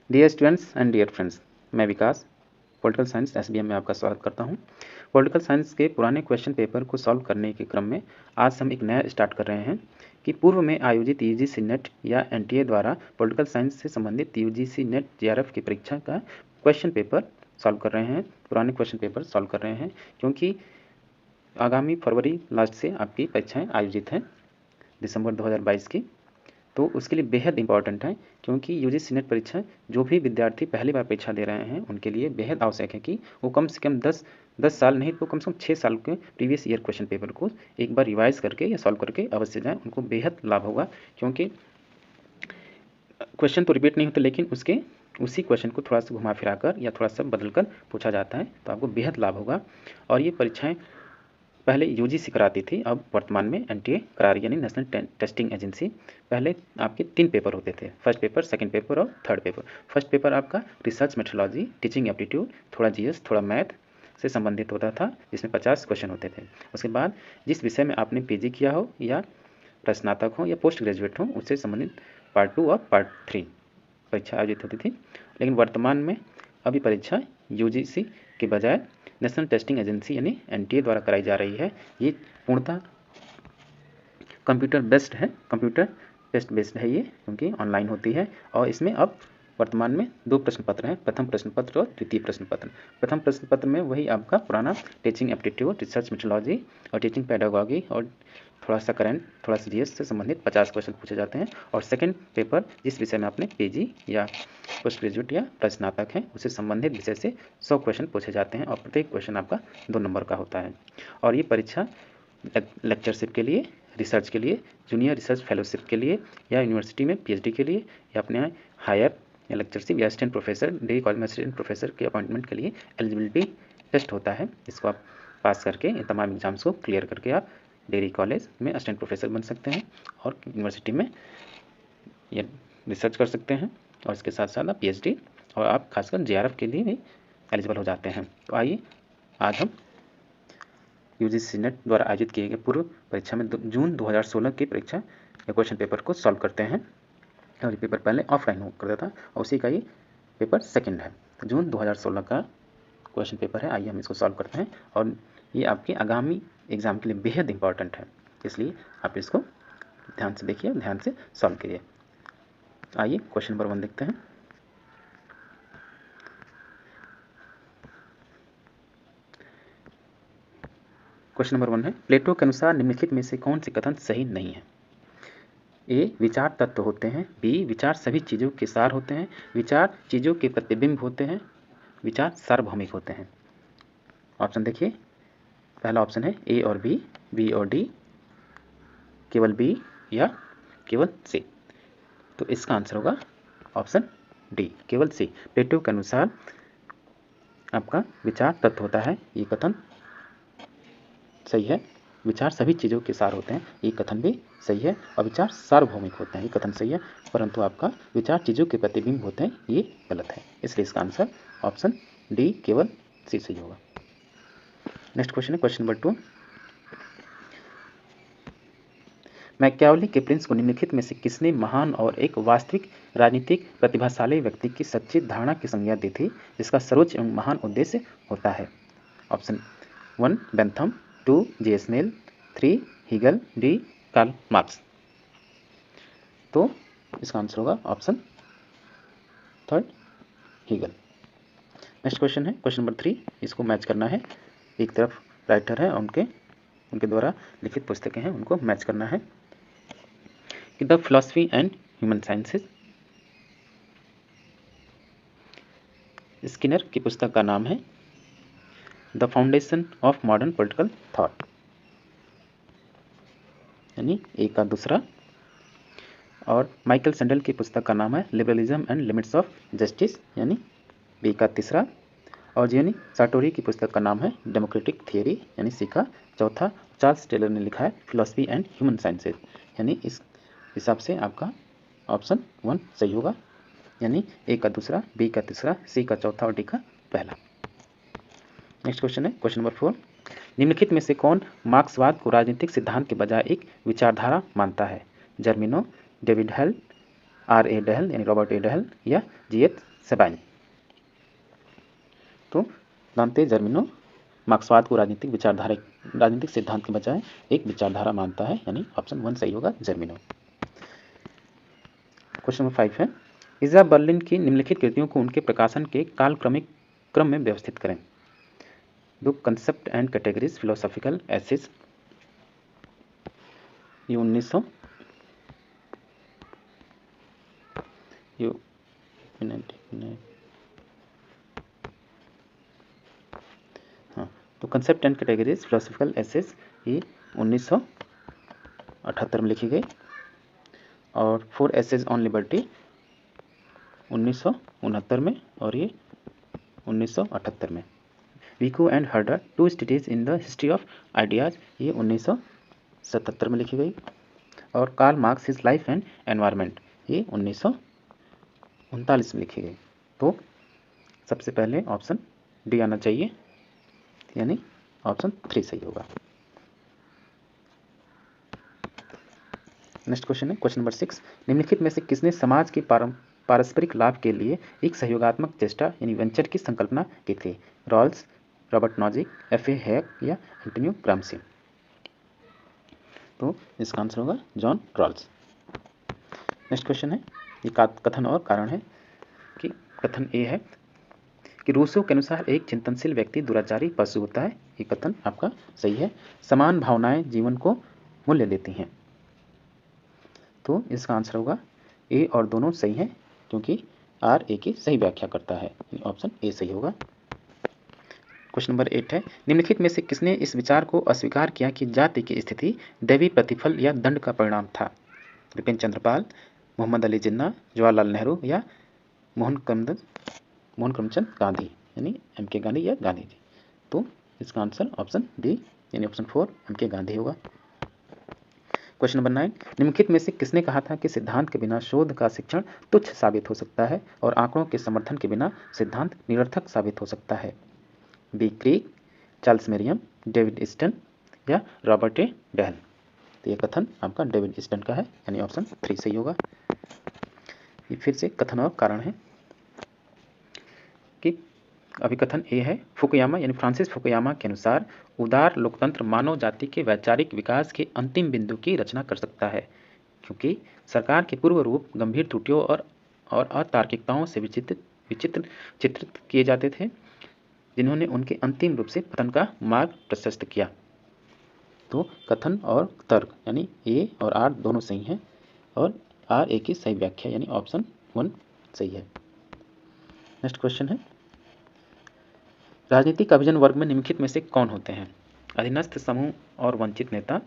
Dear students and dear friends, मैं Vikas political science SBM में आपका स्वागत करता हूं। पॉलिटिकल साइंस के पुराने क्वेश्चन पेपर को सॉल्व करने के क्रम में आज हम एक नया स्टार्ट कर रहे हैं कि पूर्व में आयोजित यूजीसी नेट या एनटीए द्वारा पॉलिटिकल साइंस से संबंधित यूजीसी नेट जेआरएफ की परीक्षा का क्वेश्चन पेपर सॉल्व कर रहे हैं। पुराने क्वेश्चन पेपर सॉल्व कर रहे हैं क्योंकि आगामी फरवरी लास्ट से आपकी परीक्षाएँ आयोजित हैं दिसंबर 2022 की। तो उसके लिए बेहद इंपॉर्टेंट है क्योंकि यूजीसी नेट परीक्षा जो भी विद्यार्थी पहली बार परीक्षा दे रहे हैं उनके लिए बेहद आवश्यक है कि वो कम से कम 10 साल नहीं तो कम से कम 6 साल के प्रीवियस ईयर क्वेश्चन पेपर को एक बार रिवाइज करके या सॉल्व करके अवश्य जाएं। उनको बेहद लाभ होगा क्योंकि क्वेश्चन तो रिपीट नहीं होते लेकिन उसी क्वेश्चन को थोड़ा सा घुमा फिरा कर या थोड़ा सा बदल कर पूछा जाता है, तो आपको बेहद लाभ होगा। और ये परीक्षाएँ पहले यूजीसी कराती थी, अब वर्तमान में एनटीए करा रही है, यानी नेशनल टेस्टिंग एजेंसी। पहले आपके 3 पेपर होते थे, फर्स्ट पेपर, सेकंड पेपर और थर्ड पेपर। फर्स्ट पेपर आपका रिसर्च मेथोडोलॉजी, टीचिंग एप्टीट्यूड, थोड़ा जीएस, थोड़ा मैथ से संबंधित होता था, जिसमें 50 क्वेश्चन होते थे। उसके बाद जिस विषय में आपने पीजी किया हो या स्नातक हो या पोस्ट ग्रेजुएट हो, उससे संबंधित पार्ट 2 और पार्ट 3 परीक्षा आयोजित होती थी। लेकिन वर्तमान में अभी परीक्षा यूजीसी के बजाय नेशनल टेस्टिंग एजेंसी यानी एनटीए द्वारा कराई जा रही है। ये पूर्णतः कंप्यूटर बेस्ड है, कंप्यूटर टेस्ट बेस्ड है ये, क्योंकि ऑनलाइन होती है। और इसमें अब वर्तमान में 2 प्रश्न पत्र हैं, प्रथम प्रश्न पत्र और द्वितीय प्रश्न पत्र। प्रथम प्रश्न पत्र में वही आपका पुराना टीचिंग एप्टीट्यूड, रिसर्च मेथोडोलॉजी और टीचिंग पेडागॉजी और थोड़ा सा करंट, थोड़ा सा जीएस से संबंधित 50 क्वेश्चन पूछे जाते हैं। और सेकंड पेपर जिस विषय में आपने पीजी या पोस्ट ग्रेजुएट या स्नातक है उससे संबंधित विषय से 100 क्वेश्चन पूछे जाते हैं और प्रत्येक क्वेश्चन आपका 2 नंबर का होता है। और ये परीक्षा लेक्चरशिप के लिए, रिसर्च के लिए, जूनियर रिसर्च फेलोशिप के लिए या यूनिवर्सिटी में पीएचडी के लिए या अपने हायर या लेक्चरशिप या असिस्टेंट प्रोफेसर, डिग्री कॉलेज में असिस्टेंट प्रोफेसर के अपॉइंटमेंट के लिए एलिजिबिलिटी टेस्ट होता है, जिसको आप पास करके इन तमाम एग्जाम्स को क्लियर करके आप डिग्री कॉलेज में असिस्टेंट प्रोफेसर बन सकते हैं और यूनिवर्सिटी में या रिसर्च कर सकते हैं। और इसके साथ साथ आप पीएचडी और आप खासकर जेआरएफ के लिए भी एलिजिबल हो जाते हैं। तो आइए आज हम यूजीसी नेट द्वारा आयोजित किए गए पूर्व परीक्षा में जून 2016 की परीक्षा या क्वेश्चन पेपर को सॉल्व करते हैं। और ये पेपर पहले ऑफलाइन हुआ करता था और उसी का ये पेपर सेकंड है। जून 2016 का क्वेश्चन पेपर है। आइए हम इसको सॉल्व करते हैं और ये आपके आगामी एग्जाम के लिए बेहद इंपॉर्टेंट है, इसलिए आप इसको ध्यान से देखिए, ध्यान से सॉल्व कीजिए। आइए क्वेश्चन नंबर 1 देखते हैं। क्वेश्चन नंबर 1 है, प्लेटो के अनुसार निम्नलिखित में से कौन से कथन सही नहीं है? ए, विचार तत्व होते हैं। बी, विचार सभी चीज़ों के सार होते हैं। विचार चीज़ों के प्रतिबिंब होते हैं। विचार सार्वभौमिक होते हैं। ऑप्शन देखिए, पहला ऑप्शन है ए और बी और डी, केवल बी या केवल सी। तो इसका आंसर होगा ऑप्शन डी, केवल सी। प्लेटो के अनुसार आपका विचार तत्व होता है, ये कथन सही है। विचार सभी चीज़ों के सार होते हैं, ये कथन भी सही है। और विचार सार्वभौमिक होते हैं, ये कथन सही है। परंतु आपका विचार चीज़ों के प्रतिबिंब होते हैं, ये गलत है। इसलिए इसका आंसर ऑप्शन डी, केवल सी सही होगा। नेक्स्ट क्वेश्चन है क्वेश्चन नंबर 2। मैकियावेली के प्रिंस को निम्नलिखित में से किसने महान और एक वास्तविक राजनीतिक प्रतिभाशाली व्यक्ति की सच्ची धारणा की संज्ञा दी थी, जिसका सर्वोच्च एवं महान उद्देश्य होता है? Option 1 Bentham, 2 J S. Mill, 3 Hegel, D Karl Marx. तो इसका आंसर होगा ऑप्शन 3 हीगल। नेक्स्ट क्वेश्चन है क्वेश्चन नंबर 3। इसको मैच करना है, एक तरफ राइटर है और उनके द्वारा लिखित पुस्तकें हैं, उनको मैच करना है। कि the philosophy and human sciences, Skinner की पुस्तक का नाम है the foundation of modern political thought, यानी ए का दूसरा। और माइकल सैंडल की पुस्तक का नाम है liberalism and limits of justice, यानी बी का तीसरा। और जियोनी साटोरी की पुस्तक का नाम है डेमोक्रेटिक थियरी, यानी सी का चौथा। चार्ल्स टेलर ने लिखा है फिलॉसफी एंड ह्यूमन साइंसेज, यानी इस हिसाब से आपका ऑप्शन 1 सही होगा, यानी ए का दूसरा, बी का तीसरा, सी का चौथा और डी का पहला। नेक्स्ट क्वेश्चन है क्वेश्चन नंबर 4। निम्नलिखित में से कौन मार्क्सवाद को राजनीतिक सिद्धांत के बजाय एक विचारधारा मानता है? Germino, David Held, R A Dahl यानी रॉबर्ट ए डहल या जी एच सेबाइन। तो दांते जर्मिनो मार्क्सवाद को राजनीतिक सिद्धांत के बजाय एक विचारधारा मानता है, यानी ऑप्शन 1 सही होगा, जर्मिनो। क्वेश्चन नंबर 5 है, इज़ा बर्लिन की निम्नलिखित कृतियों को उनके प्रकाशन के कालक्रमिक क्रम में व्यवस्थित करें। Book concept and categories philosophical essays, ये 1900 हाँ, तो concept and categories philosophical essays ये 1978 में लिखी गई, और 4 एसेज ऑन लिबर्टी 1969 में, और ये 1978 में। Vico and Herder 2 studies in the history of ideas, ये 1977 में लिखी गई, और Karl Marx his life and environment, ये 1939 में लिखी गई। तो सबसे पहले ऑप्शन डी आना चाहिए, यानी ऑप्शन 3 सही होगा। नेक्स्ट क्वेश्चन है क्वेश्चन नंबर 6, निम्नलिखित में से किसने समाज के पारस्परिक लाभ के लिए एक सहयोगात्मक चेष्टा यानी वेंचर की संकल्पना की थी? Rawls, Robert Nozick, F A. Hayek या एंटोनियो ग्राम्सी? तो इसका आंसर होगा जॉन रॉल्स। नेक्स्ट क्वेश्चन है, ये कथन और कारण है कि कथन ए है कि रूसो के अनुसार एक चिंतनशील व्यक्ति दुराचारी पशु होता है, ये कथन आपका सही है। समान भावनाएं जीवन को मूल्य देती हैं, तो इसका आंसर होगा ए और दोनों सही हैं, क्योंकि आर ए की सही व्याख्या करता है, ऑप्शन ए सही होगा। क्वेश्चन नंबर 8 है, निम्नलिखित में से किसने इस विचार को अस्वीकार किया कि जाति की स्थिति दैवी प्रतिफल या दंड का परिणाम था? बिपिन चंद्रपाल, मोहम्मद अली जिन्ना, जवाहरलाल नेहरू या मोहन करमचंद गांधी, यानी एम के गांधी या गांधी जी? तो इसका आंसर ऑप्शन बी यानी ऑप्शन 4 एम के गांधी होगा। क्वेश्चन नंबर 9, निम्नलिखित में से किसने कहा था कि सिद्धांत के बिना शोध का शिक्षण तुच्छ साबित हो सकता है और आंकड़ों के समर्थन के बिना सिद्धांत निरर्थक साबित हो सकता है? B Crick, Charles Merriam, David Easton या रॉबर्ट ए बेहल? तो ये कथन आपका डेविड ईस्टन का है, यानी ऑप्शन 3 सही होगा। ये फिर से कथन और कारण है कि अभी कथन ए है, फुकुयामा यानी फ्रांसिस फुकुयामा के अनुसार उदार लोकतंत्र मानव जाति के वैचारिक विकास के अंतिम बिंदु की रचना कर सकता है, क्योंकि सरकार के पूर्व रूप गंभीर त्रुटियों और अतार्किकताओं से चित्रित किए जाते थे, जिन्होंने उनके अंतिम रूप से पतन का मार्ग प्रशस्त किया। तो कथन और तर्क यानी ए और आर दोनों सही हैं, और आर ए की सही व्याख्या यानी ऑप्शन 1 सही है। नेक्स्ट क्वेश्चन है, राजनीतिक अभिजन वर्ग में निम्नलिखित में से कौन होते हैं? अधीनस्थ समूह और वंचित नेता,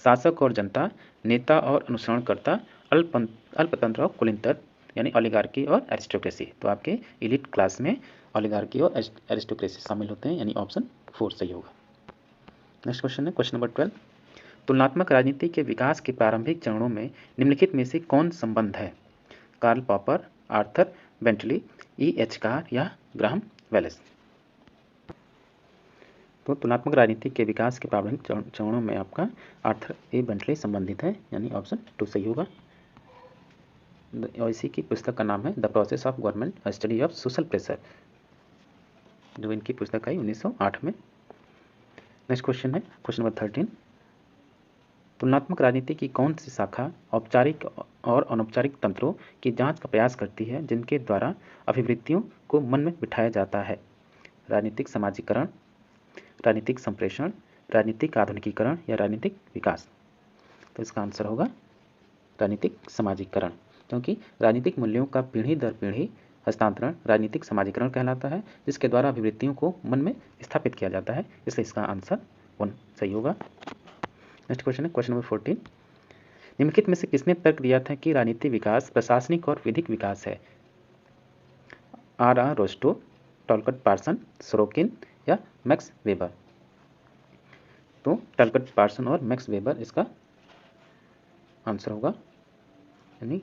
शासक और जनता, नेता और अनुसरणकर्ता, अल्पतंत्र और कुलीनतंत्र यानी ओलिगार्की और एरिस्टोक्रेसी? तो आपके एलिट क्लास में ओलिगार्की और एरिस्टोक्रेसी शामिल होते हैं, यानी ऑप्शन 4 सही होगा। नेक्स्ट क्वेश्चन है क्वेश्चन नंबर 12, तुलनात्मक राजनीति के विकास के प्रारंभिक चरणों में निम्नलिखित में से कौन संबंध है? Karl Popper, Arthur Bentley, E.H. Carr या ग्राहम वेलेस? तो तुलनात्मक राजनीति के विकास के प्रारंभिक चरणों में आपका आर्थर ए बेंटली संबंधित है, यानी ऑप्शन 2 सही होगा। और इसी की पुस्तक का नाम है the process of government study of social pressure, जो इनकी पुस्तक आई 1908 में। नेक्स्ट क्वेश्चन है क्वेश्चन नंबर 13, तुलनात्मक राजनीति की कौन सी शाखा औपचारिक और अनौपचारिक तंत्रों की जांच का प्रयास करती है, जिनके द्वारा अभिवृत्तियों को मन में बिठाया जाता है? राजनीतिक समाजीकरण, राजनीतिक संप्रेषण, राजनीतिक आधुनिकीकरण या राजनीतिक विकास? तो इसका आंसर होगा राजनीतिक समाजीकरण, क्योंकि राजनीतिक मूल्यों का पीढ़ी दर पीढ़ी हस्तांतरण राजनीतिक समाजीकरण कहलाता है, जिसके द्वारा अभिवृत्तियों को मन में स्थापित किया जाता है, इसलिए इसका आंसर 1 सही होगा। नेक्स्ट क्वेश्चन है क्वेश्चन नंबर 14, निम्नलिखित में से किसने तर्क दिया था कि राजनीतिक विकास प्रशासनिक और विधिक विकास है? आर रोस्टो, टॉलकट पार्सन, सोरोकिन या मैक्स वेबर? तो टॉलकट पार्सन और मैक्स वेबर इसका आंसर होगा, यानी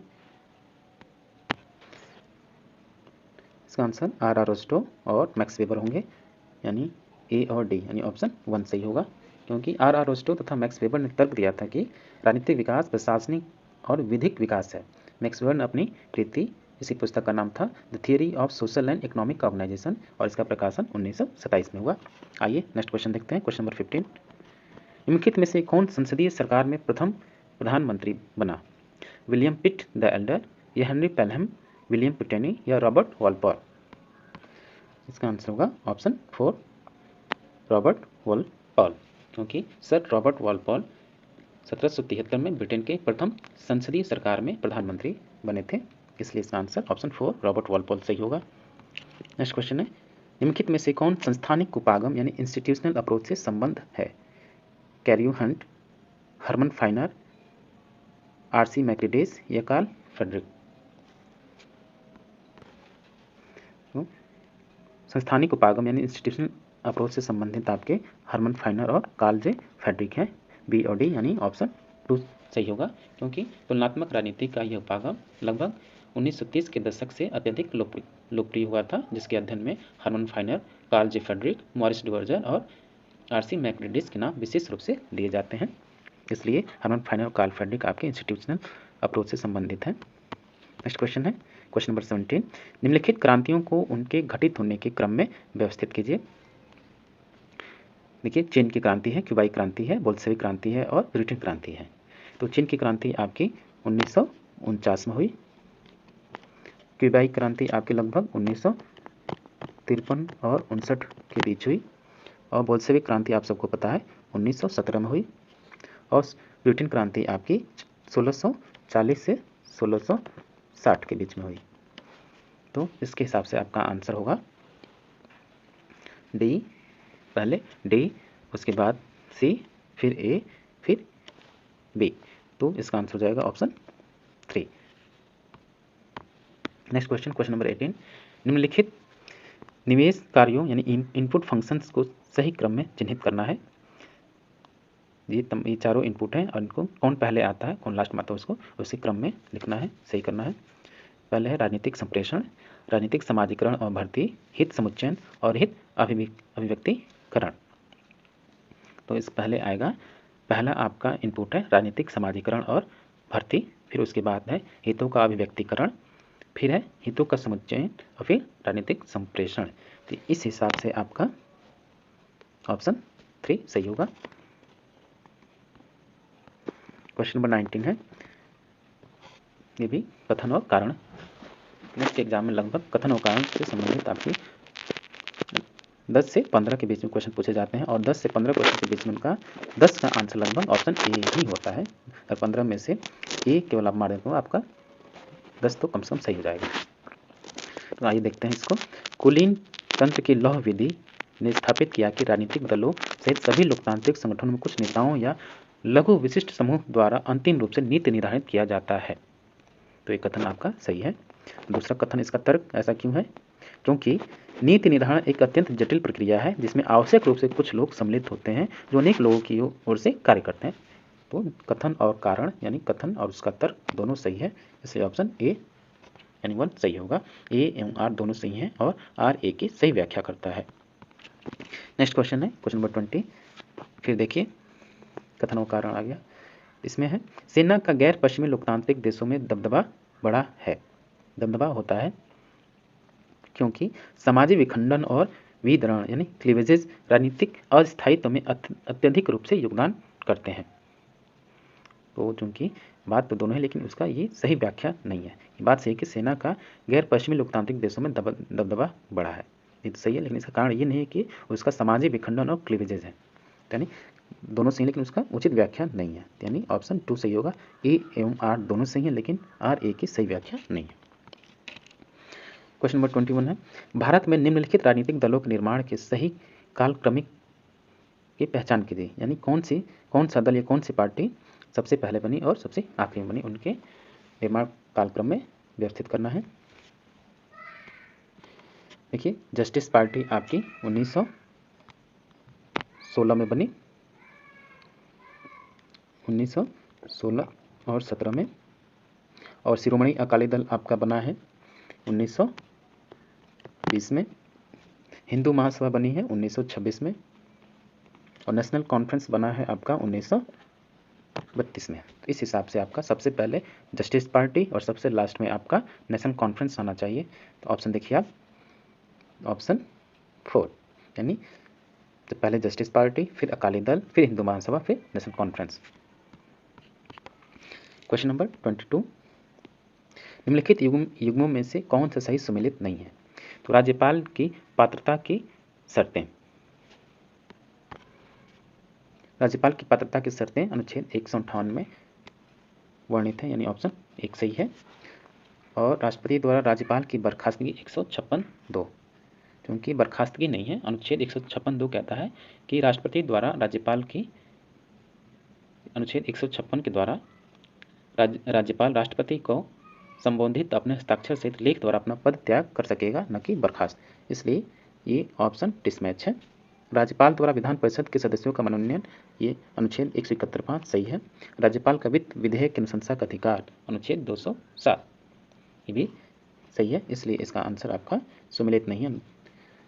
इसका आंसर आर रोस्टो और मैक्स वेबर होंगे, यानी ए और डी यानी ऑप्शन 1 सही होगा, क्योंकि आर रोस्टो तथा मैक्स वेबर ने तर्क दिया था कि राजनीतिक विकास प्रशासनिक और विधिक विकास है। मैक्स वेबर ने अपनी कृति इसी पुस्तक का नाम था the theory of social and economic organisation और इसका प्रकाशन 1927 में हुआ। आइए नेक्स्ट क्वेश्चन देखते हैं। क्वेश्चन नंबर 15, निम्नलिखित में से कौन संसदीय सरकार में प्रथम प्रधानमंत्री बना? विलियम पिट द एल्डर या हेनरी पेलहम, विलियम पिटेनी या रॉबर्ट वॉलपॉल? इसका आंसर होगा ऑप्शन 4 रॉबर्ट वॉलपॉल, क्योंकि सर रॉबर्ट वॉलपॉल 1773 में ब्रिटेन के प्रथम संसदीय सरकार में प्रधानमंत्री बने थे, इसलिए इसका आंसर ऑप्शन 4 रॉबर्ट वॉलपॉल सही होगा। नेक्स्ट क्वेश्चन है, निम्नलिखित में से कौन संस्थानिक उपागम यानी इंस्टीट्यूशनल अप्रोच से संबंध है? Carew Hunt, Herman Finer, R C Macridis या कार्ल फ्रेडरिक? संस्थानिक उपागम यानी इंस्टीट्यूशनल अप्रोच से संबंधित आपके हरमन फाइनर और कार्ल जे फ्रेडरिक हैं। बी और डी यानी ऑप्शन 2 सही होगा, क्योंकि तुलनात्मक राजनीति का यह उपागम लगभग 1930 के दशक से अत्यधिक लोकप्रिय हुआ था, जिसके अध्ययन में हरमन फाइनर, कार्ल जे फ्रेडरिक, मॉरिस डुवर्जर और आरसी मैक्रिडेस के नाम विशेष रूप से लिए जाते हैं, इसलिए हरमन फाइनर और कार्ल फ्रेडरिक आपके इंस्टीट्यूशनल अप्रोच से संबंधित हैं। नेक्स्ट क्वेश्चन है क्वेश्चन नंबर 17, निम्नलिखित क्रांतियों को उनके घटित होने के क्रम में व्यवस्थित कीजिए। देखिए, चीन की क्रांति है, क्यूबाई क्रांति है, बोल्शेविक क्रांति है और ब्रिटेन क्रांति है। तो चीन की क्रांति आपकी 1949 में हुई, क्यूबाई क्रांति आपकी लगभग 1953 और 59 के बीच हुई, और बोल्शेविक क्रांति आप सबको पता है 1917 में हुई, और ब्रिटेन क्रांति आपकी 1640 से 1660 के बीच में हुई। तो इसके हिसाब से आपका आंसर होगा डी, पहले डी, उसके बाद सी, फिर ए, फिर बी। तो इसका आंसर हो जाएगा option 3। Next question, question number 18, निम्नलिखित निवेश कार्यों यानी इनपुट फंक्शंस को सही क्रम में चिन्हित करना है। ये चारों इनपुट हैं और इनको कौन पहले आता है कौन लास्ट में आता है उसको उसी क्रम में लिखना है, सही करना है। पहले है राजनीतिक संप्रेषण, राजनीतिक समाजीकरण और भर्ती, हित समुच्चयन और हित अभिव्यक्तिकरण। तो इस पहले आएगा, पहला आपका इनपुट है राजनीतिक समाजीकरण और भर्ती, फिर उसके बाद है हितों का अभिव्यक्तिकरण, फिर है हितों का समुच्चयन और फिर राजनीतिक संप्रेषण। तो इस हिसाब से आपका ऑप्शन 3 सही होगा। क्वेश्चन नंबर 19 है, ये भी कथन और कारण। नेक्स्ट एग्जाम में लगभग कथन और कारण से संबंधित आपके 10 से 15 के बीच में क्वेश्चन पूछे जाते हैं, और 10 से 15 क्वेश्चन के बीच में उनका 10 का आंसर लगभग ऑप्शन ए ही होता है, और 15 में से ए केवल आप मार देते हो, आपका 10 तो कम से कम सही हो जाएगा। तो आइए देखते हैं इसको। कुलीन तंत्र की लौह विधि ने स्थापित किया कि राजनीतिक दलों सहित सभी लोकतांत्रिक संगठनों में कुछ नेताओं या लघु विशिष्ट समूह द्वारा अंतिम रूप से नीति निर्धारित किया जाता है। तो ये कथन आपका सही है। दूसरा कथन, इसका तर्क ऐसा क्यों है? क्योंकि नीति निर्धारण एक अत्यंत जटिल प्रक्रिया है जिसमें आवश्यक रूप से कुछ लोग सम्मिलित होते हैं जो अनेक लोगों की ओर से कार्य करते हैं। तो कथन और कारण यानी कथन और उसका तर्क दोनों सही है, इसलिए ऑप्शन ए यानी 1 सही होगा। ए एवं आर दोनों सही हैं और आर ए की सही व्याख्या करता है। नेक्स्ट क्वेश्चन है क्वेश्चन नंबर 20। फिर देखिए कथन और कारण आ गया। इसमें है सेना का गैर पश्चिमी लोकतांत्रिक देशों में दबदबा बड़ा है। दबदबा होता है क्योंकि सामाजिक विखंडन और विदरण यानी क्लीवेजेस राजनीतिक अस्थायित्व में अत्यधिक रूप से योगदान करते हैं। तो चूंकि बात तो दोनों है लेकिन उसका ये सही व्याख्या नहीं है। ये बात सही है कि सेना का गैर पश्चिमी लोकतांत्रिक देशों में दबदबा बढ़ा है, ये तो सही है, लेकिन इसका कारण ये नहीं है कि उसका सामाजिक विखंडन और क्लीवेजेस है, यानी दोनों सही लेकिन उसका उचित व्याख्या नहीं है, यानी ऑप्शन 2 सही होगा। ए एवं आर दोनों सही हैं लेकिन आर ए की सही व्याख्या नहीं है। क्वेश्चन नंबर 21 है, भारत में निम्नलिखित राजनीतिक दलों के निर्माण के सही कालक्रमिक की पहचान कीजिए, यानी कौन सा दल या कौन सी पार्टी सबसे पहले बनी और सबसे आखिरी में बनी, उनके निर्माण कालक्रम में व्यवस्थित करना है। देखिए, जस्टिस पार्टी आपकी 1916 में बनी, 1916 और 17 में, और शिरोमणि अकाली दल आपका बना है 1920 में, हिंदू महासभा बनी है 1926 में, और नेशनल कॉन्फ्रेंस बना है आपका 19 32 में। तो इस हिसाब से आपका सबसे पहले जस्टिस पार्टी और सबसे लास्ट में आपका नेशनल कॉन्फ्रेंस आना चाहिए। तो ऑप्शन देखिए आप, ऑप्शन 4, यानी तो पहले जस्टिस पार्टी, फिर अकाली दल, फिर हिंदू महासभा, फिर नेशनल कॉन्फ्रेंस। क्वेश्चन नंबर 22, निम्नलिखित युग्मों में से कौन सा सही सुमेलित नहीं है? तो राज्यपाल की पात्रता की शर्तें, राज्यपाल की पात्रता की शर्तें अनुच्छेद 158 में वर्णित है, यानी ऑप्शन 1 सही है। और राष्ट्रपति द्वारा राज्यपाल की बर्खास्तगी 156(2), क्योंकि बर्खास्तगी नहीं है, अनुच्छेद 156(2) कहता है कि राष्ट्रपति द्वारा राज्यपाल की, अनुच्छेद 156 के द्वारा राज्यपाल राष्ट्रपति को संबोधित अपने हस्ताक्षर सहित लेख द्वारा अपना पद त्याग कर सकेगा, न कि बर्खास्त। इसलिए ये ऑप्शन डिसमैच है। राज्यपाल द्वारा विधान परिषद के सदस्यों का मनोनयन, ये अनुच्छेद 171(5) सही है। राज्यपाल का वित्त विधेयक की अनुशंसा का अधिकार, अनुच्छेद 207, ये भी सही है। इसलिए इसका आंसर आपका सुमेलित नहीं है,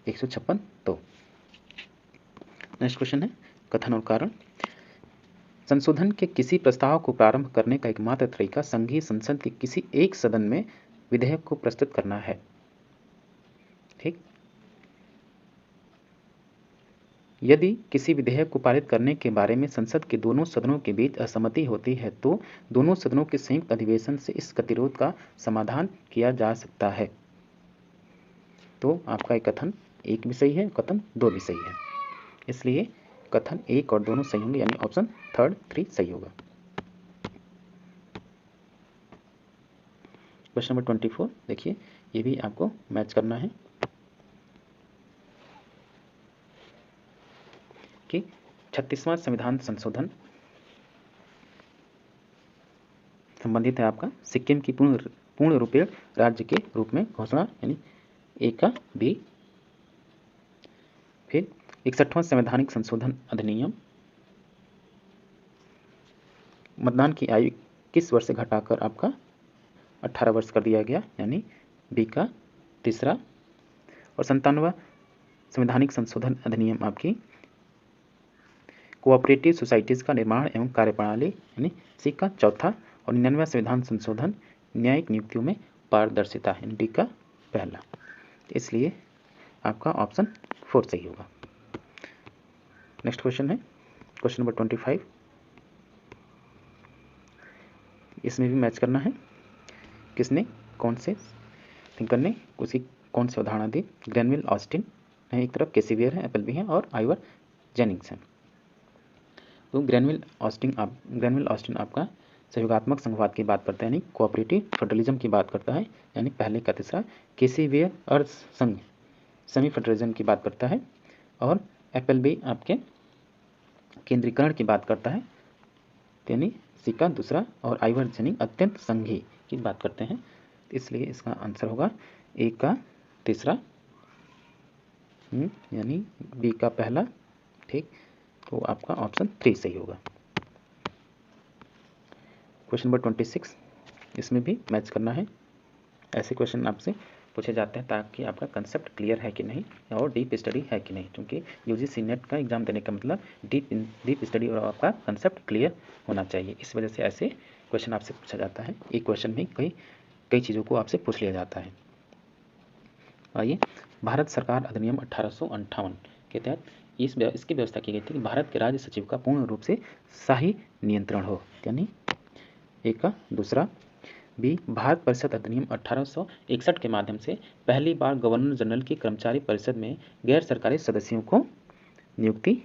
156(2). नेक्स्ट क्वेश्चन है कथन और कारण। संशोधन के किसी प्रस्ताव को प्रारंभ करने का एकमात्र तरीका संघीय संसद के किसी एक सदन में विधेयक को प्रस्तुत करना है। ठीक, यदि किसी विधेयक को पारित करने के बारे में संसद के दोनों सदनों के बीच असहमति होती है तो दोनों सदनों के संयुक्त अधिवेशन से इस गतिरोध का समाधान किया जा सकता है। तो आपका एक कथन 1 भी सही है, कथन 2 भी सही है। इसलिए कथन 1 और दोनों सही होंगे, यानी ऑप्शन 3 सही होगा। क्वेश्चन नंबर 24 देखिए, ये भी आपको मैच करना है कि 36वां संविधान संशोधन संबंधित है आपका सिक्किम की पूर्ण रूपेण राज्य के रूप में घोषणा, यानी ए का बी। फिर 61वां संवैधानिक संशोधन अधिनियम, मतदान की आयु 21 वर्ष से घटाकर आपका 18 वर्ष कर दिया गया, यानी बी का तीसरा। और 57वां संवैधानिक संशोधन अधिनियम आपकी कोऑपरेटिव सोसाइटीज़ का निर्माण एवं कार्यप्रणाली, यानी सी का चौथा। और 99वां संविधान संशोधन न्यायिक नियुक्तियों में पारदर्शिता, यानी डी का पहला। इसलिए आपका ऑप्शन 4 सही होगा। नेक्स्ट क्वेश्चन है क्वेश्चन नंबर 25, इसमें भी मैच करना है। किसने, कौन से थिंकर ने उसी कौन से उदाहरण दी? ग्रेनविल ऑस्टिन है एक तरफ, केसीवियर है, एप्पलबी है, और आइवर जेनिंग्स है। तो ग्रेनविल ऑस्टिन आपका सहयोगात्मक संघवाद की बात करता है, यानी कोऑपरेटिव फेडरलिज्म की बात करता है, यानी पहले का तीसरा। केसीवियर अर्ध संघ सेमी फेडरलिज्म की बात करता है। और एप्पलबी आपके केंद्रीकरण की बात करता है, यानी सी का दूसरा। और आइवर जेनिंग अत्यंत संघी की बात करते हैं। इसलिए इसका आंसर होगा ए का तीसरा, यानी बी का पहला। ठीक, तो आपका ऑप्शन 3 सही होगा। क्वेश्चन नंबर 26, इसमें भी मैच करना है। ऐसे क्वेश्चन आपसे पूछे जाते हैं ताकि आपका कंसेप्ट क्लियर है कि नहीं और डीप स्टडी है कि नहीं, क्योंकि यूजीसी नेट का एग्जाम देने का मतलब डीप स्टडी और आपका कंसेप्ट क्लियर होना चाहिए। इस वजह से ऐसे क्वेश्चन आपसे पूछा जाता है। एक क्वेश्चन में कई चीज़ों को आपसे पूछ लिया जाता है। आइए, भारत सरकार अधिनियम 1858 के तहत इसकी व्यवस्था की गई थी कि भारत के राज्य सचिव का पूर्ण रूप से शाही नियंत्रण हो, यानी ए का दूसरा। बी, भारत परिषद अधिनियम 1861 के माध्यम से पहली बार गवर्नर जनरल की कर्मचारी परिषद में गैर सरकारी सदस्यों को नियुक्ति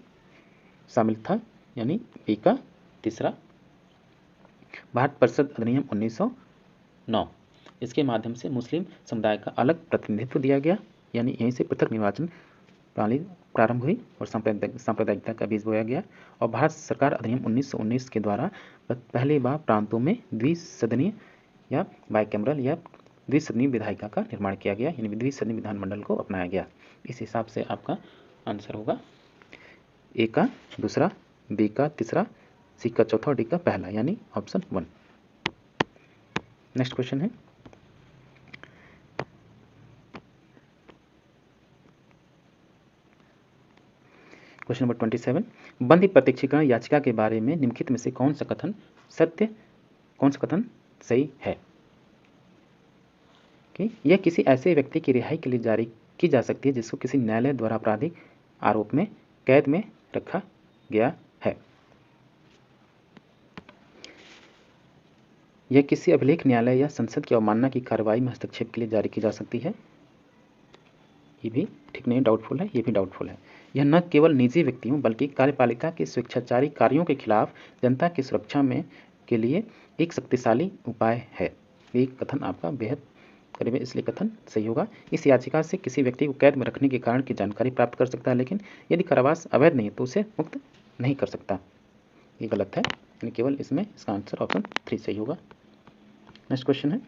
शामिल था, यानी बी का तीसरा। भारत परिषद अधिनियम 1909, इसके माध्यम से मुस्लिम समुदाय का अलग प्रतिनिधित्व दिया गया, यानी यहीं से पृथक निर्वाचन प्रणाली प्रारंभ हुई और सांप्रदायिकता का बीज बोया गया। और भारत सरकार अधिनियम 1919 के द्वारा पहली बार प्रांतों में द्विसदनीय या बाइकैमरल या द्विसदनीय विधायिका का निर्माण किया गया, यानी द्विसदनीय विधानमंडल को अपनाया गया। इस हिसाब से आपका आंसर होगा ए का दूसरा, बी का तीसरा, सी का चौथा और डी का पहला, यानी ऑप्शन 1। नेक्स्ट क्वेश्चन है क्वेश्चन नंबर 27, बंद प्रत्यक्षीकरण याचिका के बारे में निम्नलिखित में से कौन सा कथन सही है कि यह किसी ऐसे व्यक्ति की रिहाई के लिए जारी की जा सकती है जिसको किसी न्यायालय द्वारा आपराधिक आरोप में कैद में रखा गया है। यह किसी अभिलेख न्यायालय या संसद की अवमानना की कार्रवाई में हस्तक्षेप के लिए जारी की जा सकती है। ये भी ठीक नहीं, डाउटफुल है, ये भी डाउटफुल है। यह न केवल निजी व्यक्तियों बल्कि कार्यपालिका के स्वेच्छाचारी कार्यों के खिलाफ जनता की सुरक्षा में के लिए एक शक्तिशाली उपाय है। ये कथन आपका बेहद करीब है, इसलिए कथन सही होगा। इस याचिका से किसी व्यक्ति को कैद में रखने के कारण की जानकारी प्राप्त कर सकता है, लेकिन यदि कारावास अवैध नहीं तो उसे मुक्त नहीं कर सकता। ये गलत है, यानी केवल इसमें इसका आंसर ऑप्शन 3 सही होगा। नेक्स्ट क्वेश्चन है,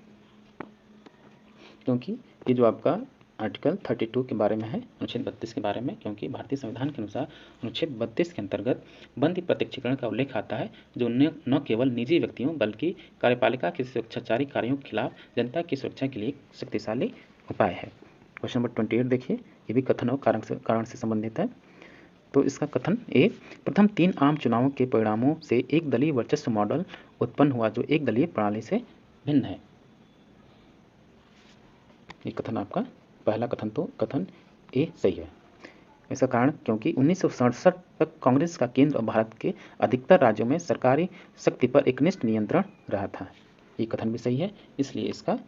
क्योंकि ये जो आपका आर्टिकल 32 के बारे में है, अनुच्छेद 32 के बारे में, क्योंकि भारतीय संविधान के अनुसार अनुच्छेद 32 के अंतर्गत बंद प्रत्यक्षीकरण का उल्लेख आता है जो न केवल निजी व्यक्तियों बल्कि कार्यपालिका के स्वेच्छाचारी कार्यों के खिलाफ जनता की सुरक्षा के लिए एक शक्तिशाली उपाय है। क्वेश्चन नंबर 28 देखिए, ये भी कथन और कारण से संबंधित है। तो इसका कथन ए, प्रथम 3 आम चुनावों के परिणामों से एक दलीय वर्चस्व मॉडल उत्पन्न हुआ जो एक दलीय प्रणाली से भिन्न है। ये कथन आपका पहला कथन, तो कथन ए सही है। इसका कारण क्योंकि 1967 तक कांग्रेस का केंद्र और भारत के अधिकतर राज्यों में सरकारी शक्ति पर एकनिष्ठ नियंत्रण रहा था। ये कथन भी सही है, इसलिए इसका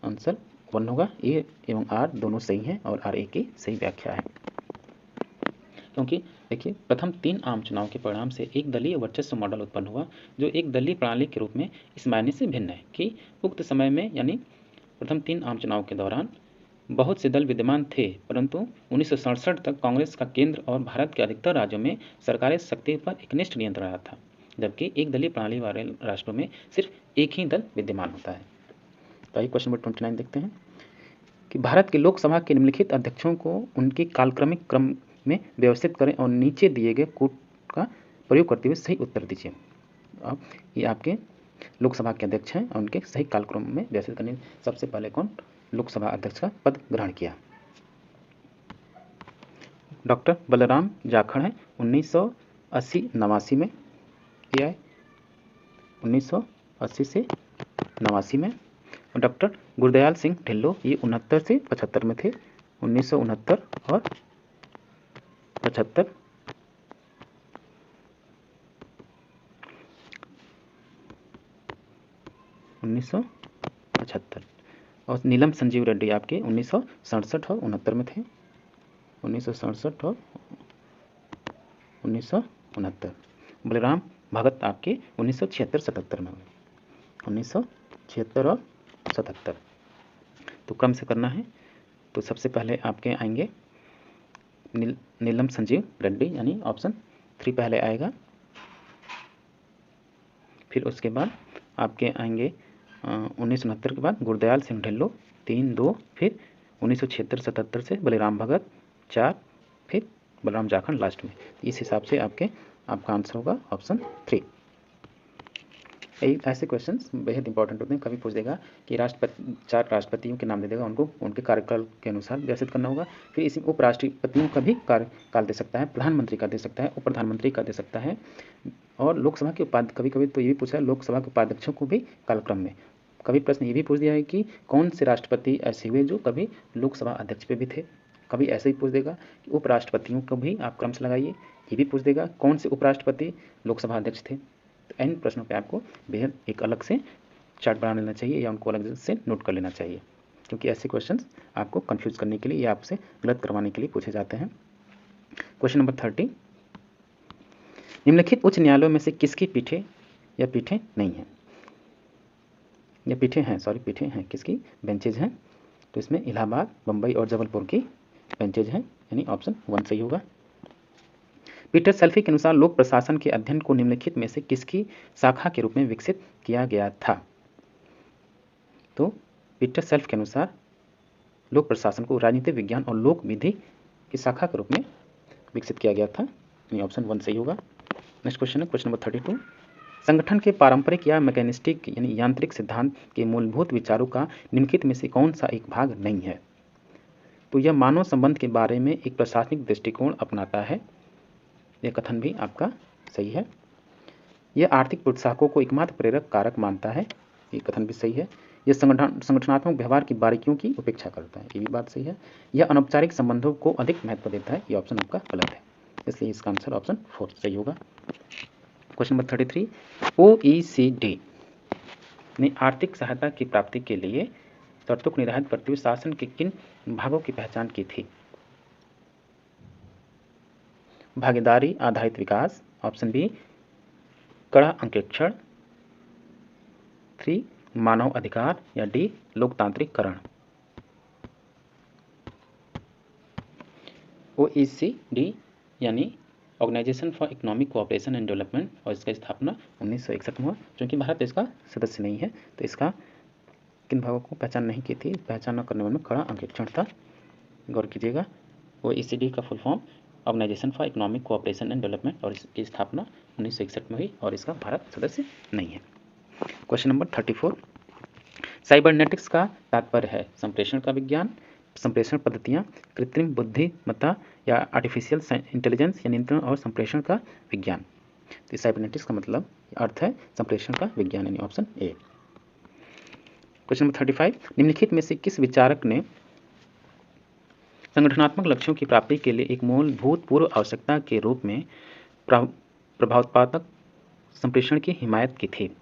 आंसर 1 होगा। ए एवं आर दोनों सही हैं और आर ए की सही व्याख्या है। क्योंकि देखिए, प्रथम 3 आम चुनाव के परिणाम से एक दलीय वर्चस्व मॉडल उत्पन्न हुआ जो एक दलीय प्रणाली के रूप में इस मायने से भिन्न है कि उक्त समय में यानी प्रथम 3 आम चुनाव के दौरान बहुत से दल विद्यमान थे, परंतु 1967 तक कांग्रेस का केंद्र और भारत के अधिकतर राज्यों में सरकारी शक्ति पर एकनिष्ठ नियंत्रण रहा था, जबकि एक दलीय प्रणाली वाले राष्ट्रों में सिर्फ एक ही दल विद्यमान होता है। तो आइए क्वेश्चन नंबर 29 देखते हैं कि भारत के लोकसभा के निम्नलिखित अध्यक्षों को उनके कालक्रमिक क्रम में व्यवस्थित करें और नीचे दिए गए कोड का प्रयोग करते हुए सही उत्तर दीजिए। अब ये आपके लोकसभा के अध्यक्ष हैं और उनके सही कालक्रम में व्यवस्थित करने सबसे पहले कौन लोकसभा अध्यक्ष का पद ग्रहण किया? डॉक्टर बलराम जाखड़ हैं 1980-89 में, ये आए 1980 से 89 में। और डॉक्टर गुरदयाल सिंह ढिल्लो ये 69 से 75 में थे, 1969 और 75। और नीलम संजीव रेड्डी आपके 1967 और 69 में थे, 1967 और 1969। बलराम भगत आपके 1976-77 में हुए, 1976 और 77। तो क्रम से करना है। तो सबसे पहले आपके आएंगे नीलम संजीव रेड्डी, यानी ऑप्शन 3 पहले आएगा। फिर उसके बाद आपके आएंगे 1969 के बाद गुरदयाल सिंह ढिल्लो 3-2, फिर 1976-77 से बलराम भगत 4, फिर बलराम जाखड़ लास्ट में। इस हिसाब से आपका आंसर होगा ऑप्शन 3। ऐसे क्वेश्चंस बेहद इंपॉर्टेंट होते हैं। कभी पूछ देगा कि 4 राष्ट्रपतियों के नाम दे देगा, उनको उनके कार्यकाल के अनुसार व्यवस्थित करना होगा। फिर इसी उपराष्ट्रपतियों का भी कार्यकाल दे सकता है, प्रधानमंत्री का दे सकता है, उप प्रधानमंत्री का दे सकता है, और लोकसभा के कभी कभी तो ये भी पूछा है लोकसभा के उपाध्यक्षों को भी कालक्रम में। कभी प्रश्न ये भी पूछ दिया है कि कौन से राष्ट्रपति ऐसे हुए जो कभी लोकसभा अध्यक्ष पे भी थे। कभी ऐसे ही पूछ देगा कि उपराष्ट्रपतियों को भी आप क्रम से लगाइए। ये भी पूछ देगा कौन से उपराष्ट्रपति लोकसभा अध्यक्ष थे। तो इन प्रश्नों पे आपको बेहद एक अलग से चार्ट बना लेना चाहिए या उनको अलग से नोट कर लेना चाहिए, क्योंकि ऐसे क्वेश्चंस आपको कंफ्यूज करने के लिए या आपसे गलत करवाने के लिए पूछे जाते हैं। क्वेश्चन नंबर 30, निम्नलिखित उच्च न्यायालयों में से किसकी पीठें या पीठें नहीं हैं? या पीठें हैं, सॉरी पीठें हैं, किसकी बेंचेज हैं? तो इसमें इलाहाबाद, बम्बई और जबलपुर की बेंचेज हैं, यानी ऑप्शन 1 सही होगा। पीटर सेल्फी के अनुसार लोक प्रशासन के अध्ययन को निम्नलिखित में से किसकी शाखा के रूप में विकसित किया गया था? तो पीटर सेल्फ के अनुसार लोक प्रशासन को राजनीतिक विज्ञान और लोक विधि की शाखा के रूप में विकसित किया गया था, यानी ऑप्शन 1 सही होगा। नेक्स्ट क्वेश्चन है क्वेश्चन नंबर 32, संगठन के पारंपरिक या मैकेनिस्टिक यानी यांत्रिक सिद्धांत के मूलभूत विचारों का निम्नलिखित में से कौन सा एक भाग नहीं है? तो यह मानव संबंध के बारे में एक प्रशासनिक दृष्टिकोण अपनाता है। यह कथन भी आपका सही है। यह आर्थिक प्रोत्साहकों को एकमात्र प्रेरक कारक मानता है। ये कथन भी सही है। यह संगठनात्मक व्यवहार की बारीकियों की उपेक्षा करता है। ये भी बात सही है। यह अनौपचारिक संबंधों को अधिक महत्व देता है। ये ऑप्शन आपका गलत है, इसलिए इसका आंसर ऑप्शन 4 सही होगा। क्वेश्चन नंबर 33, OECD ने आर्थिक सहायता की प्राप्ति के लिए शर्तों को निर्धारित करते हुए शासन के किन भागों की पहचान की थी? भागीदारी आधारित विकास, ऑप्शन बी कड़ा अंकेक्षण, 3 मानव अधिकार, या डी लोकतांत्रिककरण। OECD यानी organisation for economic cooperation and development, और इसका स्थापना 1961 में हुआ। चूँकि भारत इसका सदस्य नहीं है तो इसका किन भागों को पहचान नहीं की थी? पहचान न करने वालों में कड़ा अंकेक्षण था। गौर कीजिएगा, OECD का full form organisation for economic cooperation and development, और इसकी स्थापना 1961 में हुई और इसका भारत सदस्य नहीं है। क्वेश्चन नंबर 34, साइबरनेटिक्स का तात्पर्य है संप्रेषण का विज्ञान, संप्रेषण पद्धतियाँ, कृत्रिम बुद्धिमत्ता, या आर्टिफिशियल इंटेलिजेंस, या नियंत्रण और संप्रेषण का विज्ञान। तो साइबरनेटिक्स का मतलब अर्थ है संप्रेषण का विज्ञान, यानी ऑप्शन ए। क्वेश्चन नंबर 35, निम्नलिखित में से किस विचारक ने संगठनात्मक लक्ष्यों की प्राप्ति के लिए एक मूलभूत पूर्व आवश्यकता के रूप में प्रभावोत्पादक संप्रेषण की हिमायत की थी?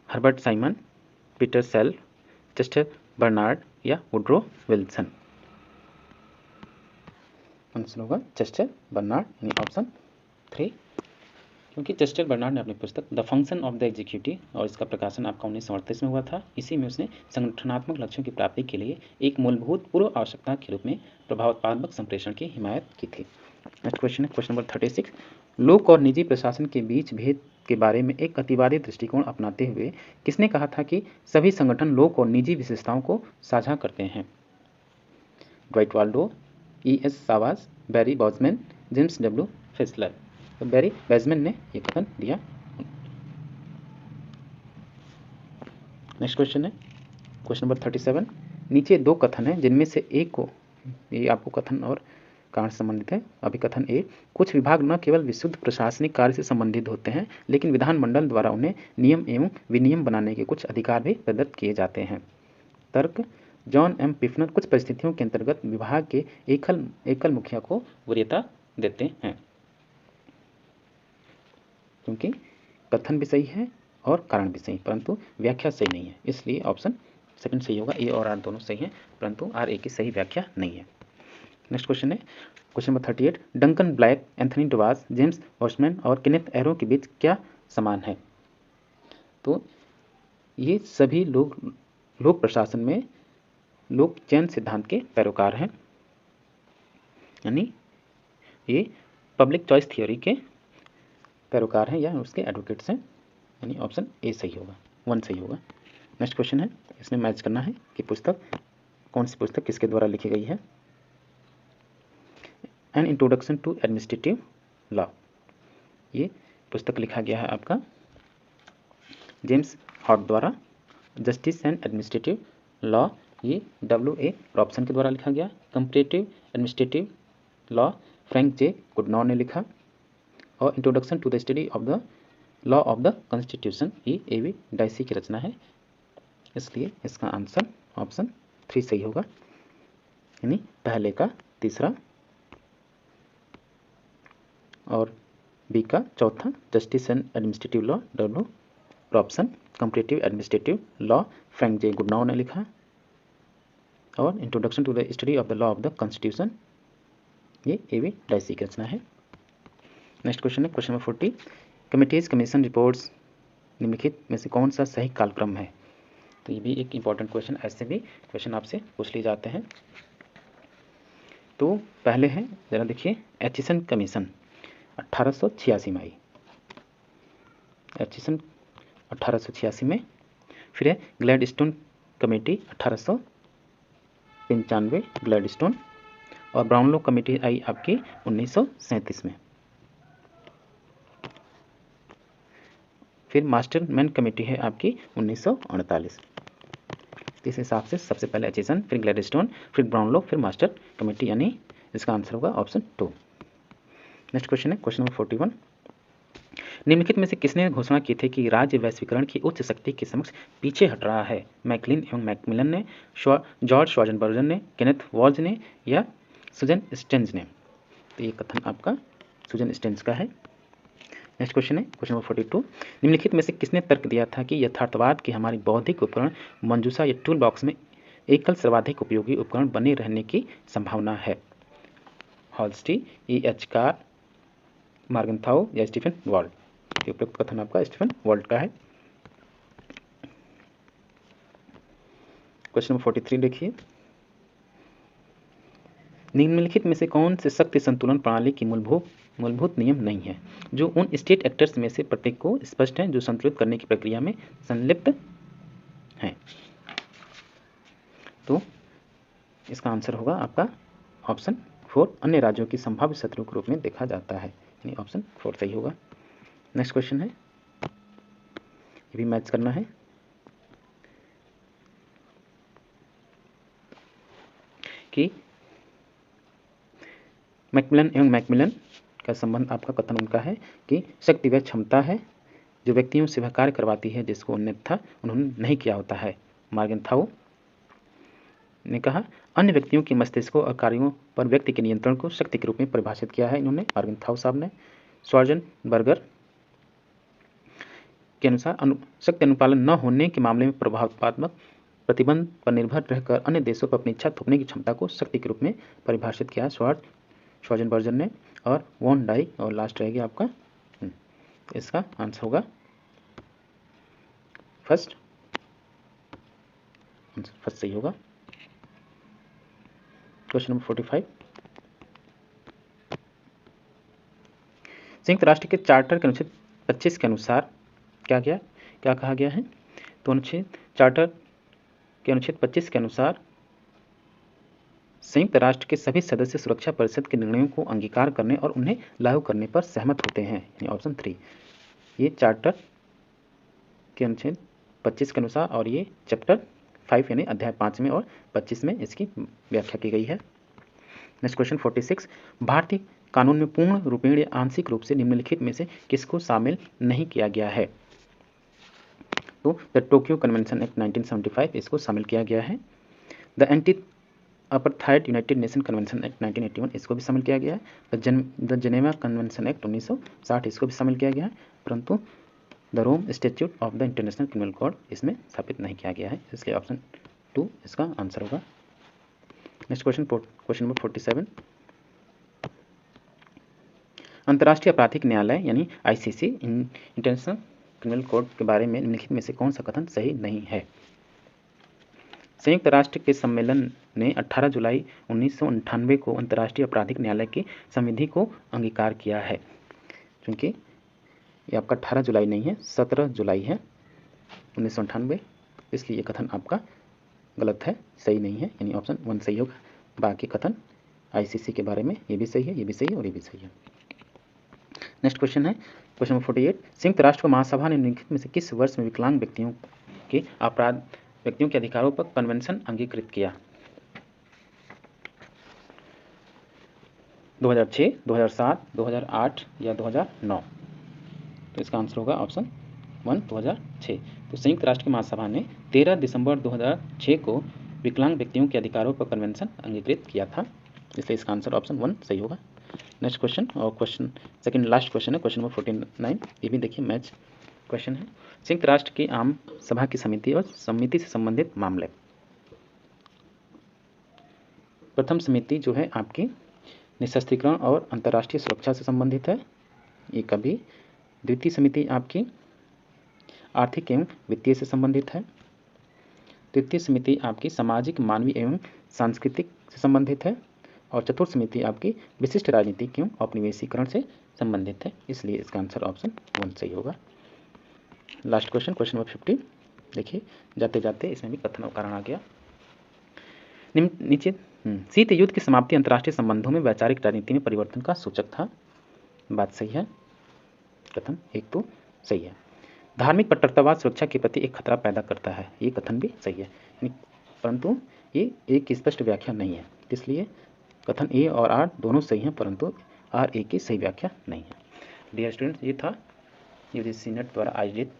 Herbert Simon, Peter self, Chester Barnard, या वुड्रो विल्सन। आंसर होगा चेस्टर बर्नार्ड, यानी ऑप्शन 3। क्योंकि चेस्टर बर्नार्ड ने अपनी पुस्तक the function of the executive, और इसका प्रकाशन आपका 1938 में हुआ था, इसी में उसने संगठनात्मक लक्ष्यों की प्राप्ति के लिए एक मूलभूत पूर्व आवश्यकता के रूप में प्रभावोत्पादक संप्रेषण की हिमायत की थी। नेक्स्ट क्वेश्चन है क्वेश्चन नंबर 36, लोक और निजी प्रशासन के बीच भेद के बारे में एक अतिवादी दृष्टिकोण अपनाते हुए किसने कहा था कि सभी संगठन लोक और निजी विशेषताओं को साझा करते हैं? Dwight Waldo, E.S. सावास, बैरी बॉजमैन, जेम्स डब्ल्यू फेस्लर। तो बैरी बॉजमैन ने यह कथन दिया। नेक्स्ट क्वेश्चन है क्वेश्चन नंबर 37, नीचे दो कथन है जिनमें से एक को, ये आपको कथन और कारण से संबंधित है। अभी कथन ए, कुछ विभाग न केवल विशुद्ध प्रशासनिक कार्य से संबंधित होते हैं लेकिन विधानमंडल द्वारा उन्हें नियम एवं विनियम बनाने के कुछ अधिकार भी प्रदत्त किए जाते हैं। तर्क, जॉन एम पिफनर कुछ परिस्थितियों के अंतर्गत विभाग के एकल मुखिया को वरीयता देते हैं। क्योंकि कथन भी सही है और कारण भी सही, परंतु व्याख्या सही नहीं है, इसलिए ऑप्शन सेकंड सही होगा। ए और आर दोनों सही हैं, परंतु आर ए की सही व्याख्या नहीं है। नेक्स्ट क्वेश्चन है question number 38, Duncan Black, Anthony Downs, James वॉशमैन और केनेथ एरो के बीच क्या समान है? तो ये सभी लोक प्रशासन में लोक चयन सिद्धांत के पैरोकार हैं, यानी ये पब्लिक चॉइस थियोरी के पैरोकार हैं या उसके एडवोकेट्स हैं, यानी ऑप्शन ए सही होगा, 1 सही होगा। नेक्स्ट क्वेश्चन है, इसमें मैच करना है कि पुस्तक कौन सी पुस्तक किसके द्वारा लिखी गई है। An introduction to administrative law, ये पुस्तक लिखा गया है आपका जेम्स हॉट द्वारा। जस्टिस एंड एडमिनिस्ट्रेटिव लॉ, ये W.A. रॉबसन के द्वारा लिखा गया। Comparative administrative law, Frank J Goodnow ने लिखा। और introduction to the study of the law of the constitution, ये A.V. डाइसी की रचना है, इसलिए इसका आंसर ऑप्शन 3 सही होगा, यानी पहले का तीसरा और बी का चौथा। Justice and administrative law W. Robson, comparative administrative law Frank J Goodnow ने लिखा, और introduction to the study of the law of the constitution, ये A.V. डाइसी की रचना है। नेक्स्ट क्वेश्चन है question number 40, committees commission reports निम्नलिखित में से कौन सा सही कालक्रम है? तो ये भी एक इंपॉर्टेंट क्वेश्चन, ऐसे भी क्वेश्चन आपसे पूछ लिए जाते हैं। तो पहले है, जरा देखिए, एचिसन कमीशन 1886 में आई, एचिसन 1886 में। फिर है ग्लैडस्टोन कमेटी 1895, ग्लैडस्टोन। और ब्राउनलो कमेटी आई आपकी 1937 में। फिर मास्टरमैन कमेटी है आपकी 1948। तो इस हिसाब से सबसे पहले एचिसन, फिर ग्लैडस्टोन, फिर ब्राउनलो, फिर मास्टर कमेटी, यानी इसका आंसर होगा ऑप्शन 2। नेक्स्ट क्वेश्चन है क्वेश्चन नंबर 41। निम्नलिखित में से किसने घोषणा की थी कि राज्य वैश्वीकरण की उच्च शक्ति के समक्ष पीछे हट रहा है? मैकलिन एवं मैकमिलन ने, जॉर्ज श्वार्ज़ेनबर्गर ने, केनेथ वॉल्ज ने या सुजन स्टेंज ने? तो ये कथन आपका सुजन स्टेंज का है। नेक्स्ट क्वेश्चन है क्वेश्चन नंबर 42। निम्नलिखित में से किसने तर्क दिया था कि यथार्थवाद की हमारी बौद्धिक उपकरण मंजूषा या टूल बॉक्स में एकल सर्वाधिक उपयोगी उपकरण बने रहने की संभावना है? हॉल्स्टी, E.H. कार, मार्गनथाउ या स्टीफन वॉल्ट? उपयुक्त कथन आपका स्टीफन वॉल्ट का है। क्वेश्चन नंबर 43 देखिए। निम्नलिखित में से कौन से शक्ति संतुलन प्रणाली की मूलभूत नियम नहीं है? जो उन स्टेट एक्टर्स में से प्रत्येक को स्पष्ट है जो संतुलित करने की प्रक्रिया में संलिप्त हैं। तो इसका आंसर होगा आपका ऑप्शन 4, अन्य राज्यों की संभाव्य शत्रु के रूप में देखा जाता है, यानी ऑप्शन 4 सही होगा। नेक्स्ट क्वेश्चन है, ये भी मैच करना है कि मैकमिलन एवं मैकमिलन का संबंध आपका कथन उनका है कि शक्ति वह क्षमता है जो व्यक्तियों से वह कार्य करवाती है जिसको अन्यथा उन्होंने नहीं किया होता है। मार्गनथाउ ने कहा अन्य व्यक्तियों के मस्तिष्कों और कार्यों पर व्यक्ति के नियंत्रण को शक्ति के रूप में परिभाषित किया है इन्होंने, मार्गनथाउ साहब ने। श्वार्ज़ेनबर्गर के अनुसार शक्ति अनुपालन न होने के मामले में प्रभावात्मक प्रतिबंध पर निर्भर रहकर अन्य देशों पर अपनी इच्छा थोपने की क्षमता को शक्ति के रूप में परिभाषित किया श्वार्ज़ेनबर्गर ने। और वॉन डाइक, और लास्ट रहेगी आपका इसका आंसर होगा फर्स्ट सही होगा। Question number 45। संयुक्त राष्ट्र के चार्टर के अनुच्छेद 25 के अनुसार क्या कहा गया है? तो चार्टर के अनुच्छेद 25 के अनुसार संयुक्त राष्ट्र के सभी सदस्य सुरक्षा परिषद के निर्णयों को अंगीकार करने और उन्हें लागू करने पर सहमत होते हैं, यानी ऑप्शन 3। ये चार्टर के अनुच्छेद 25 के अनुसार और ये चैप्टर 5 यानी अध्याय 5 में और 25 में इसकी व्याख्या की गई है। Next question 46। भारतीय कानून में पूर्ण रूपेण या आंशिक रूप से निम्नलिखित में से किसको शामिल नहीं किया गया है? तो द टोक्यो कन्वेंशन एक्ट 1975 इसको शामिल किया गया है। The anti apartheid United nation convention act 1981 इसको भी शामिल किया गया है। द जेनेवा कन्वेंशन एक्ट 1960 इसको भी शामिल किया गया है, परंतु the Rome statute of the international criminal code इसमें स्थापित नहीं किया गया है, इसलिए ऑप्शन 2 इसका आंसर होगा। Next question number 47। अंतर्राष्ट्रीय आपराधिक न्यायालय यानी ICC इंटरनेशनल क्रिमिनल कोड के बारे में निम्नलिखित में से कौन सा कथन सही नहीं है? संयुक्त राष्ट्र के सम्मेलन ने 18 जुलाई 1998 को अंतर्राष्ट्रीय आपराधिक न्यायालय की संविधि को अंगीकार किया है। क्योंकि ये आपका 18 जुलाई नहीं है, 17 जुलाई है 1998, इसलिए ये कथन आपका गलत है, सही नहीं है, यानी ऑप्शन 1 सही होगा। बाकी कथन ICC के बारे में ये भी सही है, ये भी सही है और ये भी सही है। नेक्स्ट क्वेश्चन है क्वेश्चन नंबर 48। संयुक्त राष्ट्र महासभा ने निम्नलिखित में से किस वर्ष में विकलांग व्यक्तियों के अधिकारों पर कन्वेंशन अंगीकृत किया? 2006, 2007, 2008 या 2009? तो इसका आंसर होगा ऑप्शन 1 2006। तो संयुक्त राष्ट्र की महासभा ने 13 दिसंबर 2006 को विकलांग व्यक्तियों के अधिकारों पर कन्वेंशन अंगीकृत किया था, इसलिए इसका आंसर ऑप्शन 1 सही होगा। नेक्स्ट क्वेश्चन और क्वेश्चन सेकंड लास्ट क्वेश्चन है क्वेश्चन नंबर 49। ये भी देखिए मैच क्वेश्चन है। संयुक्त राष्ट्र की आम सभा की समिति और समिति से संबंधित मामले। प्रथम समिति जो है आपकी निशस्त्रीकरण और अंतर्राष्ट्रीय सुरक्षा से संबंधित है, ये कभी। द्वितीय समिति आपकी आर्थिक एवं वित्तीय से संबंधित है। तृतीय समिति आपकी सामाजिक, मानवीय एवं सांस्कृतिक से संबंधित है। और चतुर्थ समिति आपकी विशिष्ट राजनीतिक एवं औपनिवेशीकरण से संबंधित है, इसलिए इसका आंसर ऑप्शन 1 सही होगा। Last question number 50। देखिए जाते जाते इसमें भी कथन और कारण आ गया। नीचे शीत युद्ध की समाप्ति अंतर्राष्ट्रीय संबंधों में वैचारिक राजनीति में परिवर्तन का सूचक था। बात सही है, कथन 1 तो सही है। धार्मिक कट्टरतावाद सुरक्षा के प्रति एक खतरा पैदा करता है, ये कथन भी सही है। परंतु ये एक की स्पष्ट व्याख्या नहीं है, इसलिए कथन ए और आर दोनों सही हैं, परंतु आर ए की सही व्याख्या नहीं है। डियर स्टूडेंट्स, ये था यूजीसी नेट द्वारा आयोजित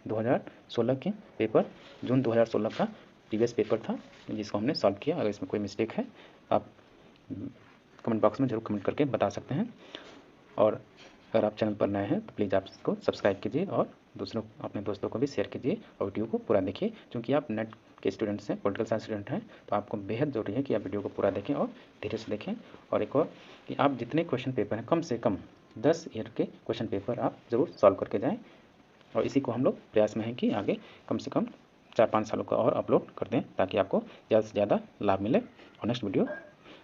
2016 के पेपर, जून 2016 का प्रीवियस पेपर था, जिसको हमने सॉल्व किया। अगर इसमें कोई मिस्टेक है आप कमेंट बॉक्स में जरूर कमेंट करके बता सकते हैं। और अगर आप चैनल पर नए हैं तो प्लीज़ आप इसको सब्सक्राइब कीजिए और अपने दोस्तों को भी शेयर कीजिए और वीडियो को पूरा देखिए, क्योंकि आप नेट के स्टूडेंट्स हैं, पॉलिटिकल साइंस स्टूडेंट हैं, तो आपको बेहद जरूरी है कि आप वीडियो को पूरा देखें और धीरे से देखें। और एक और कि आप जितने क्वेश्चन पेपर हैं, कम से कम 10 ईयर के क्वेश्चन पेपर आप ज़रूर सॉल्व करके जाएँ। और इसी को हम लोग प्रयास में हैं कि आगे कम से कम 4-5 सालों का और अपलोड कर दें, ताकि आपको ज़्यादा से ज़्यादा लाभ मिले। और नेक्स्ट वीडियो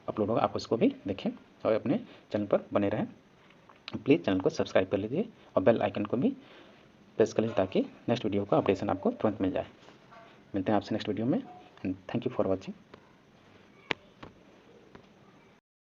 अपलोड होगा, आप उसको भी देखें और अपने चैनल पर बने रहें। प्लीज़ चैनल को सब्सक्राइब कर लीजिए और बेल आइकन को भी प्रेस कर लीजिए, ताकि नेक्स्ट वीडियो का अपडेशन आपको तुरंत मिल जाए। मिलते हैं आपसे नेक्स्ट वीडियो में, and thank you for watching.